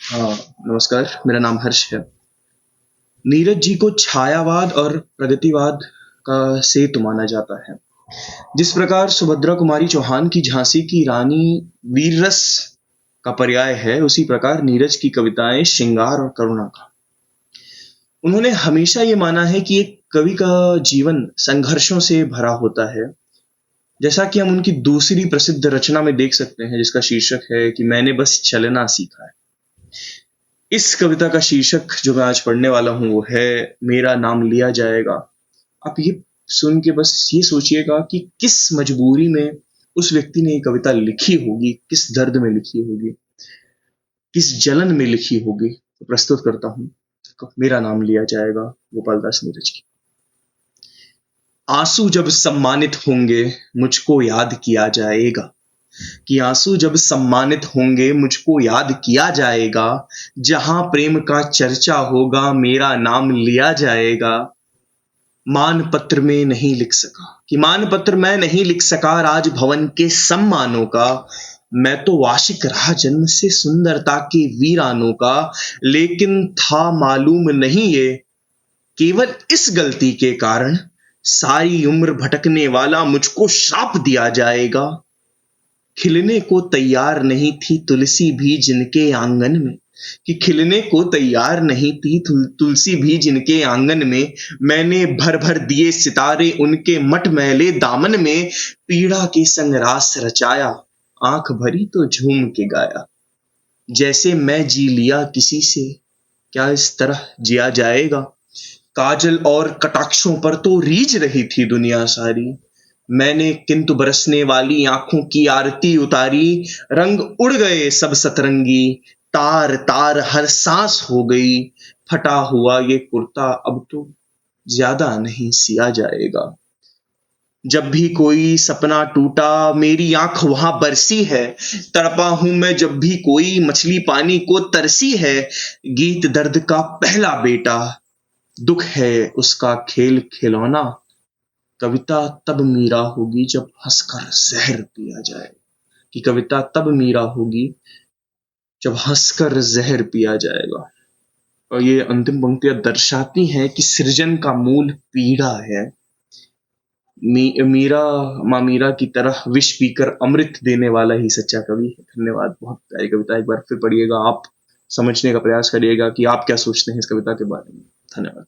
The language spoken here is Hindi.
हाँ, नमस्कार, मेरा नाम हर्ष है। नीरज जी को छायावाद और प्रगतिवाद का सेतु माना जाता है। जिस प्रकार सुभद्रा कुमारी चौहान की झांसी की रानी वीर रस का पर्याय है, उसी प्रकार नीरज की कविताएं श्रृंगार और करुणा का। उन्होंने हमेशा ये माना है कि एक कवि का जीवन संघर्षों से भरा होता है। जैसा कि हम उनकी दूसरी प्रसिद्ध रचना में देख सकते हैं, जिसका शीर्षक है कि मैंने बस चलना सीखा है। इस कविता का शीर्षक जो मैं आज पढ़ने वाला हूँ वो है मेरा नाम लिया जाएगा। आप ये सुन के बस ये सोचिएगा कि किस मजबूरी में उस व्यक्ति ने ये कविता लिखी होगी, किस दर्द में लिखी होगी, किस जलन में लिखी होगी। तो प्रस्तुत करता हूँ मेरा नाम लिया जाएगा, गोपाल दास नीरज की। आंसू जब सम्मानित होंगे मुझको याद किया जाएगा, कि आंसू जब सम्मानित होंगे मुझको याद किया जाएगा। जहां प्रेम का चर्चा होगा मेरा नाम लिया जाएगा। मानपत्र में नहीं लिख सका, कि मानपत्र में नहीं लिख सका राजभवन के सम्मानों का। मैं तो वाशिक रहा जन्म से सुंदरता के वीरानों का। लेकिन था मालूम नहीं ये, केवल इस गलती के कारण सारी उम्र भटकने वाला मुझको श्राप दिया जाएगा। खिलने को तैयार नहीं थी तुलसी भी जिनके आंगन में, कि खिलने को तैयार नहीं थी तुलसी भी जिनके आंगन में। मैंने भर भर दिए सितारे उनके मटमैले दामन में। पीड़ा के संग रास रचाया, आंख भरी तो झूम के गाया। जैसे मैं जी लिया किसी से, क्या इस तरह जिया जाएगा। काजल और कटाक्षों पर तो रीझ रही थी दुनिया सारी। मैंने किंतु बरसने वाली आंखों की आरती उतारी। रंग उड़ गए सब सतरंगी, तार तार हर सांस हो गई। फटा हुआ ये कुर्ता अब तो ज्यादा नहीं सिया जाएगा। जब भी कोई सपना टूटा मेरी आंख वहां बरसी है। तड़पा हूं मैं जब भी कोई मछली पानी को तरसी है। गीत दर्द का पहला बेटा, दुख है उसका खेल खिलौना। कविता तब मीरा होगी जब हंसकर जहर पिया जाए, कि कविता तब मीरा होगी जब हंसकर जहर पिया जाएगा। और ये अंतिम पंक्तियां दर्शाती हैं कि सृजन का मूल पीड़ा है। मीरा, माँ मीरा की तरह विष पीकर अमृत देने वाला ही सच्चा कवि है। धन्यवाद। बहुत प्यारी कविता, एक बार फिर पढ़िएगा, आप समझने का प्रयास करिएगा कि आप क्या सोचते हैं इस कविता के बारे में। धन्यवाद।